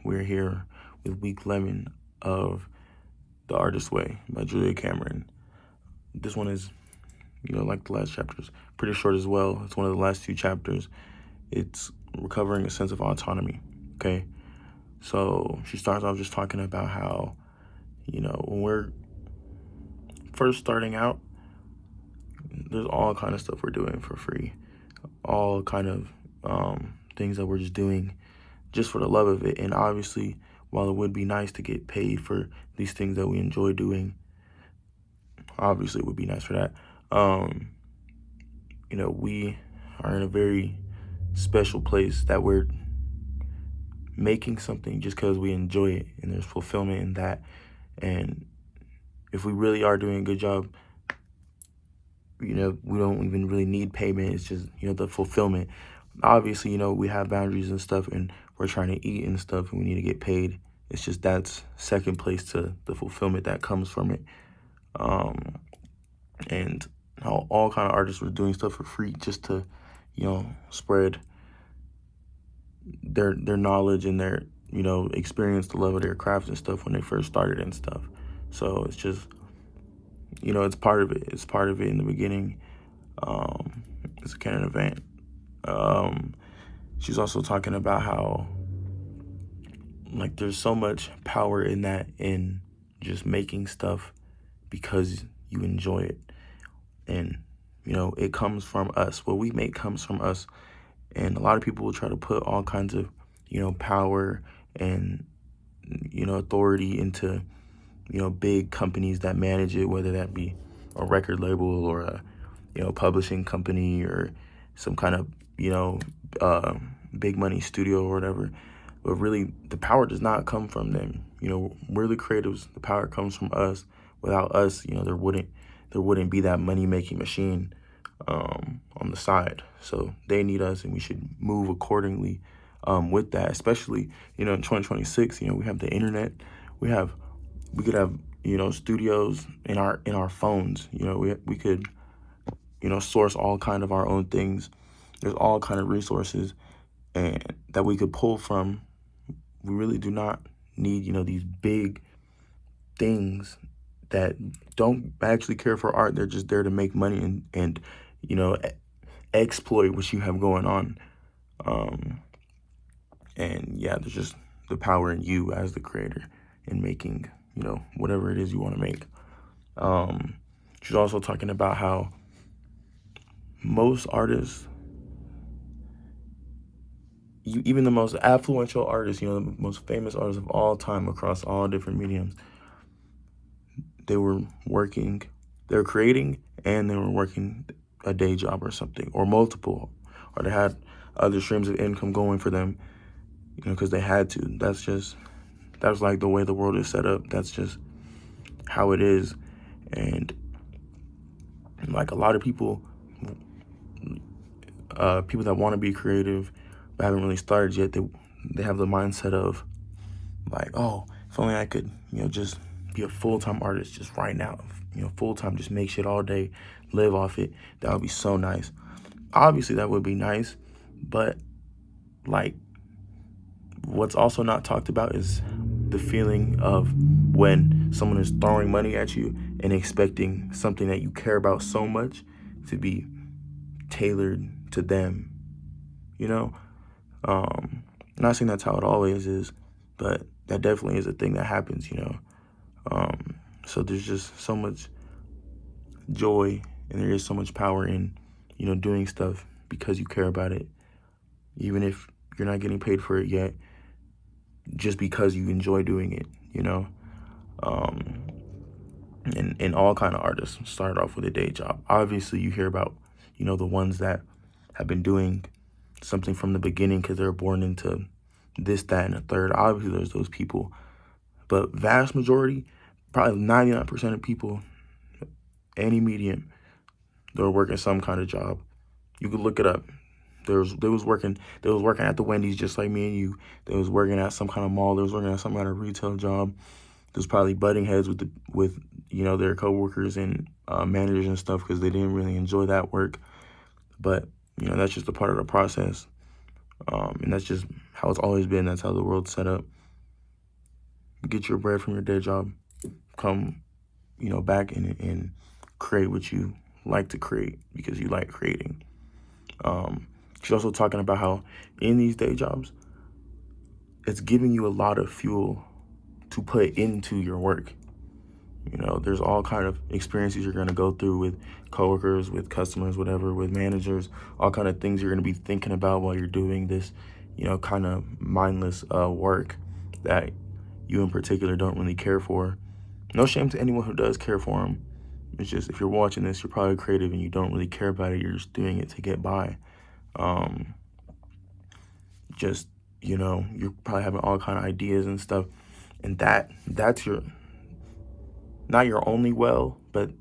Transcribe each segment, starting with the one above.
we're here with week 11 of The Artist's Way by Julia Cameron. This one is, like the last chapters, pretty short as well. It's one of the last two chapters. It's recovering a sense of autonomy, okay? So she starts off just talking about how, when we're first starting out, there's all kind of stuff we're doing for free. All kind of things that we're just doing just for the love of it. And obviously, while it would be nice to get paid for these things that we enjoy doing, obviously it would be nice for that. We are in a very special place that we're making something just because we enjoy it, and there's fulfillment in that. And if we really are doing a good job, we don't even really need payment. It's just, the fulfillment. Obviously, we have boundaries and stuff, and we're trying to eat and stuff, and we need to get paid. It's just that's second place to the fulfillment that comes from it. And how all kind of artists were doing stuff for free just to, spread their knowledge and their, experience, the love of their craft and stuff when they first started and stuff. So it's just, it's part of it. It's part of it in the beginning. It's a canon event. She's also talking about how, there's so much power in that, in just making stuff because you enjoy it. And, it comes from us. What we make comes from us. And a lot of people will try to put all kinds of, power and, authority into, big companies that manage it, whether that be a record label or a, publishing company or some kind of, big money studio or whatever. But really, the power does not come from them. We're the creatives. The power comes from us. Without us, there wouldn't be that money-making machine on the side. So they need us, and we should move accordingly with that. Especially, in 2026, we have the internet. We could have, studios in our phones. We could, source all kind of our own things. There's all kind of resources and that we could pull from. We really do not need, these big things that don't actually care for art. They're just there to make money and exploit what you have going on. And yeah, there's just the power in you as the creator in making, whatever it is you want to make. She's also talking about how most artists, even the most affluential artists, the most famous artists of all time across all different mediums, they were creating and they were working a day job or something, or multiple, or they had other streams of income going for them, because they had to. That's like the way the world is set up. That's just how it is. And like a lot of people that want to be creative but haven't really started yet, they have the mindset of like, oh, if only I could, just be a full-time artist just right now, full-time, just make shit all day, live off it. That would be so nice. Obviously, that would be nice, but like, what's also not talked about is the feeling of when someone is throwing money at you and expecting something that you care about so much to be tailored to them. Not saying that's how it always is, but that definitely is a thing that happens. So there's just so much joy, and there is so much power in, doing stuff because you care about it, even if you're not getting paid for it yet, just because you enjoy doing it, and all kind of artists start off with a day job. Obviously, you hear about, the ones that have been doing something from the beginning because they're born into this, that, and a third. Obviously, there's those people. But vast majority, probably 99% of people, any medium, they're working some kind of job. You could look it up. They was working at the Wendy's just like me and you. They was working at some kind of mall. They was working at some kind of retail job. There's probably butting heads with their coworkers and managers and stuff because they didn't really enjoy that work. But that's just a part of the process, and that's just how it's always been. That's how the world's set up. get your bread from your day job, come, back and create what you like to create because you like creating. She's also talking about how in these day jobs, it's giving you a lot of fuel to put into your work. There's all kind of experiences you're going to go through with coworkers, with customers, whatever, with managers, all kind of things you're going to be thinking about while you're doing this, kind of mindless work that you in particular don't really care for. No shame to anyone who does care for them. It's just, if you're watching this, you're probably creative and you don't really care about it. You're just doing it to get by. Just, you're probably having all kind of ideas and stuff. And that's your, not your only well, but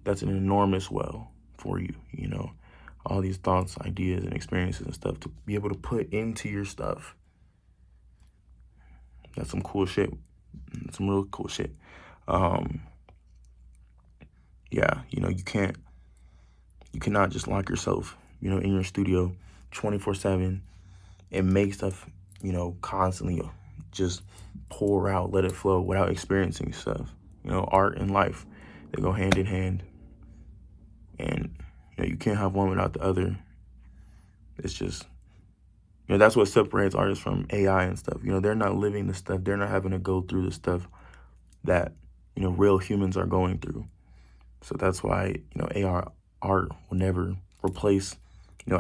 that's an enormous well for you, all these thoughts, ideas, and experiences and stuff to be able to put into your stuff. That's some cool shit. Some real cool shit. Yeah, you cannot just lock yourself, in your studio 24/7 and make stuff, constantly just pour out, let it flow without experiencing stuff. Art and life, they go hand in hand. And, you can't have one without the other. It's just, that's what separates artists from AI and stuff. They're not living the stuff. They're not having to go through the stuff that, real humans are going through. So that's why, AI art will never replace,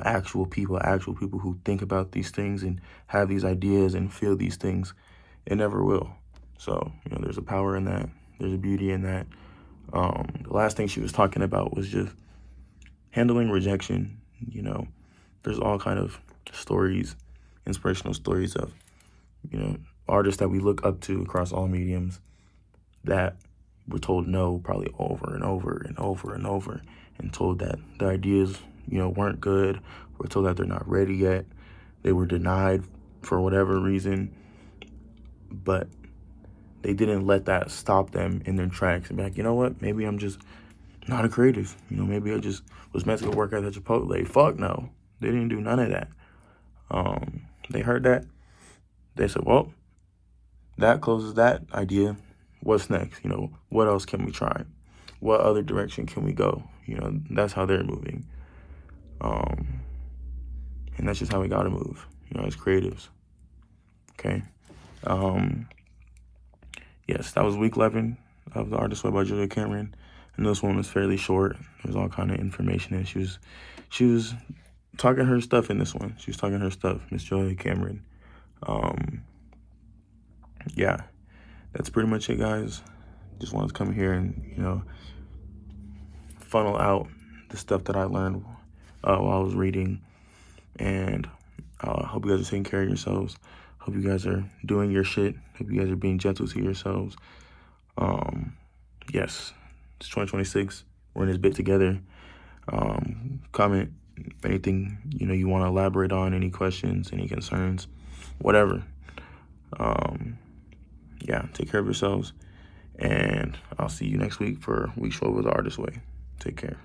actual people who think about these things and have these ideas and feel these things. It never will. So, there's a power in that. There's a beauty in that. The last thing she was talking about was just handling rejection. There's all kind of stories, inspirational stories of, artists that we look up to across all mediums that were told no probably over and over and over and over, and told that the ideas, weren't good. We're told that they're not ready yet. They were denied for whatever reason, but they didn't let that stop them in their tracks and be like, you know what, maybe I'm just not a creative. Maybe I just was meant to go work at the Chipotle. Fuck no. They didn't do none of that. They heard that. They said, well, that closes that idea. What's next? What else can we try? What other direction can we go? That's how they're moving. And that's just how we gotta move, as creatives. Okay. Yes, that was week 11 of The Artist Way by Julia Cameron. And this one was fairly short. There's all kind of information, and she was talking her stuff in this one. She was talking her stuff, Miss Julia Cameron. Yeah, that's pretty much it, guys. Just wanted to come here and, funnel out the stuff that I learned while I was reading. And I hope you guys are taking care of yourselves. Hope you guys are doing your shit. Hope you guys are being gentle to yourselves. Yes, it's 2026. We're in this bit together. Comment anything, you want to elaborate on, any questions, any concerns, whatever. Yeah, take care of yourselves. And I'll see you next week for week 12 of The Artist Way. Take care.